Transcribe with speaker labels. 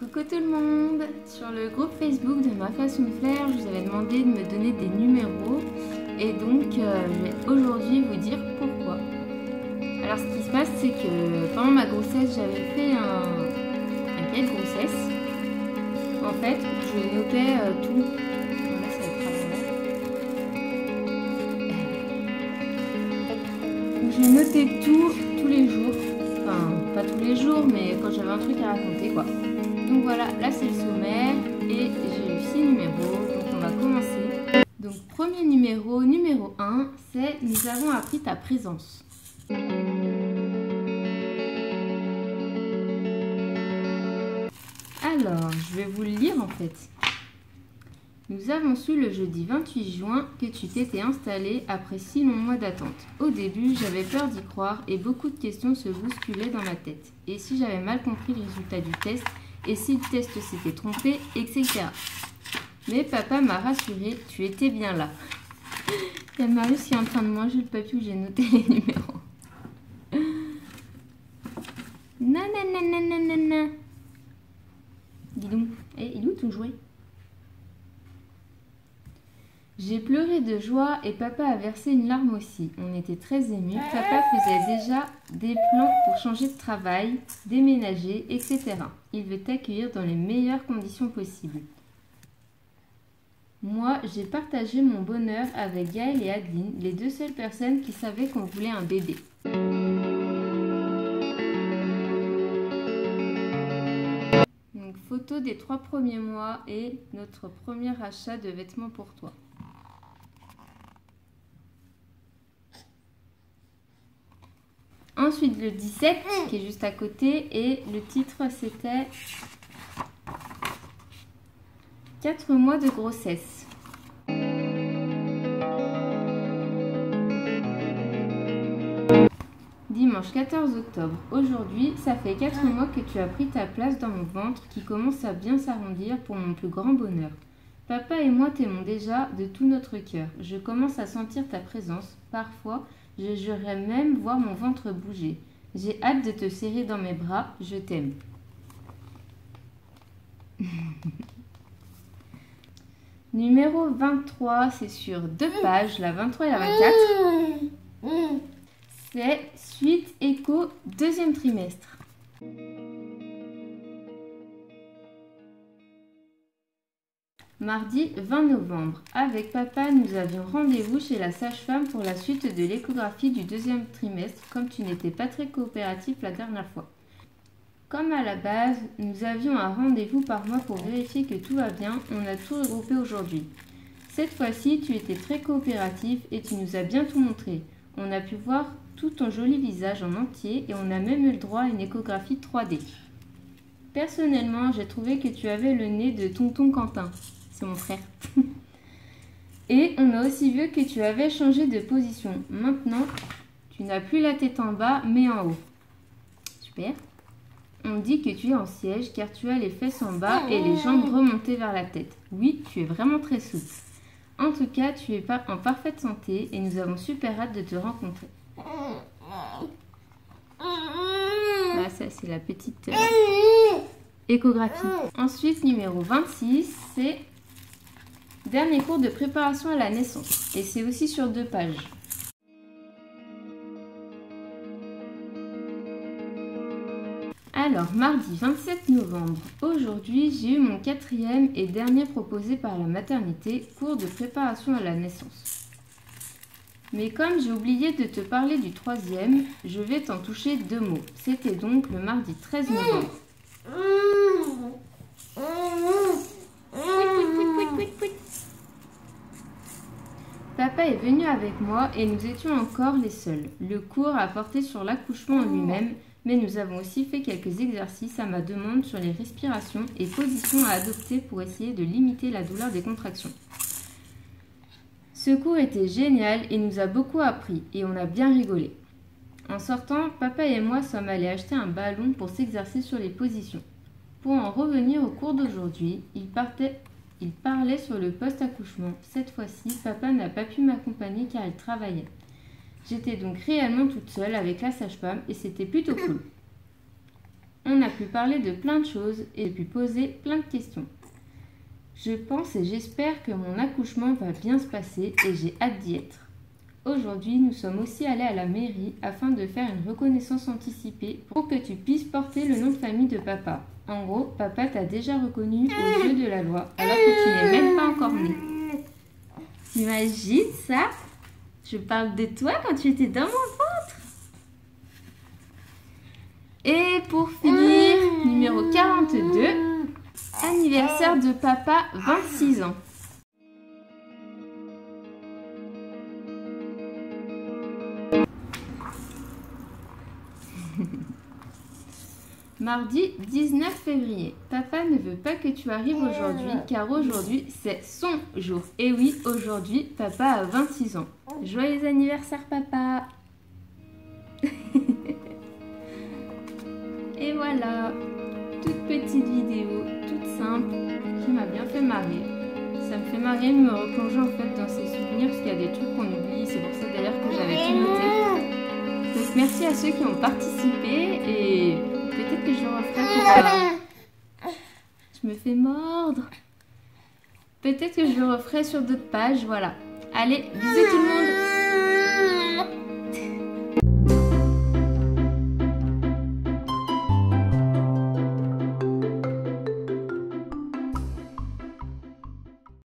Speaker 1: Coucou tout le monde! Sur le groupe Facebook de Ma Façon de Faire, je vous avais demandé de me donner des numéros et donc je vais aujourd'hui vous dire pourquoi. Alors ce qui se passe, c'est que pendant ma grossesse, j'avais fait un cahier de grossesse. En fait, je notais tout. Là, ça va être à l'envers. Je notais tous les jours. Enfin, pas tous les jours, mais quand j'avais un truc à raconter, quoi. Donc voilà, là c'est le sommaire et j'ai eu 6 numéros, donc on va commencer. Donc premier numéro, numéro 1, c'est « Nous avons appris ta présence ». Alors, je vais vous le lire en fait. Nous avons su le jeudi 28 juin que tu t'étais installé après 6 longs mois d'attente. Au début, j'avais peur d'y croire et beaucoup de questions se bousculaient dans ma tête. Et si j'avais mal compris le résultat du test, et si le test s'était trompé, etc. Mais papa m'a rassuré, tu étais bien là. Il y a Marius qui est en train de manger le papier où j'ai noté les numéros. Nananananana. Dis donc, il est où ton jouet? J'ai pleuré de joie et papa a versé une larme aussi. On était très émus. Papa faisait déjà des plans pour changer de travail, déménager, etc. Il veut t'accueillir dans les meilleures conditions possibles. Moi, j'ai partagé mon bonheur avec Gaël et Adeline, les deux seules personnes qui savaient qu'on voulait un bébé. Donc, photo des 3 premiers mois et notre premier achat de vêtements pour toi. Ensuite, le 17, qui est juste à côté, et le titre, c'était 4 mois de grossesse. Dimanche 14 octobre. Aujourd'hui, ça fait 4 mois que tu as pris ta place dans mon ventre qui commence à bien s'arrondir pour mon plus grand bonheur. Papa et moi t'aimons déjà de tout notre cœur. Je commence à sentir ta présence. Parfois, j'aimerais même voir mon ventre bouger. J'ai hâte de te serrer dans mes bras. Je t'aime. Numéro 23, c'est sur 2 pages, la 23 et la 24. C'est suite écho 2e trimestre. Mardi 20 novembre. Avec papa, nous avions rendez-vous chez la sage-femme pour la suite de l'échographie du 2e trimestre, comme tu n'étais pas très coopératif la dernière fois. Comme à la base, nous avions un rendez-vous par mois pour vérifier que tout va bien, on a tout regroupé aujourd'hui. Cette fois-ci, tu étais très coopératif et tu nous as bien tout montré. On a pu voir tout ton joli visage en entier et on a même eu le droit à une échographie 3D. Personnellement, j'ai trouvé que tu avais le nez de tonton Quentin. C'est mon frère. Et on a aussi vu que tu avais changé de position. Maintenant, tu n'as plus la tête en bas, mais en haut. Super. On dit que tu es en siège car tu as les fesses en bas et les jambes remontées vers la tête. Oui, tu es vraiment très souple. En tout cas, tu es en parfaite santé et nous avons super hâte de te rencontrer. Là, ça, c'est la petite échographie. Ensuite, numéro 26, c'est dernier cours de préparation à la naissance. Et c'est aussi sur 2 pages. Alors, mardi 27 novembre. Aujourd'hui, j'ai eu mon 4e et dernier proposé par la maternité, cours de préparation à la naissance. Mais comme j'ai oublié de te parler du 3e, je vais t'en toucher 2 mots. C'était donc le mardi 13 novembre. Papa est venu avec moi et nous étions encore les seuls. Le cours a porté sur l'accouchement en lui-même, mais nous avons aussi fait quelques exercices à ma demande sur les respirations et positions à adopter pour essayer de limiter la douleur des contractions. Ce cours était génial et nous a beaucoup appris et on a bien rigolé. En sortant, papa et moi sommes allés acheter un ballon pour s'exercer sur les positions. Pour en revenir au cours d'aujourd'hui, il parlait sur le post-accouchement. Cette fois-ci, papa n'a pas pu m'accompagner car il travaillait. J'étais donc réellement toute seule avec la sage-femme et c'était plutôt cool. On a pu parler de plein de choses et pu poser plein de questions. Je pense et j'espère que mon accouchement va bien se passer et j'ai hâte d'y être. Aujourd'hui, nous sommes aussi allés à la mairie afin de faire une reconnaissance anticipée pour que tu puisses porter le nom de famille de papa. En gros, papa t'a déjà reconnu aux yeux de la loi alors que tu n'es même pas encore né. T'imagines ça? Je parle de toi quand tu étais dans mon ventre. Et pour finir, numéro 42, anniversaire de papa, 26 ans. Mardi 19 février. Papa ne veut pas que tu arrives aujourd'hui car aujourd'hui c'est son jour. Et oui, aujourd'hui papa a 26 ans. Joyeux anniversaire papa. Et voilà, toute petite vidéo, toute simple, qui m'a bien fait marrer. Ça me fait marrer de me replonger en fait dans ces souvenirs parce qu'il y a des trucs qu'on oublie. C'est pour ça d'ailleurs que j'avais tout noté. Donc merci à ceux qui ont participé et peut-être que je le referai pour... Je me fais mordre. Peut-être que je le referai sur d'autres pages, voilà. Allez, bisous tout le monde.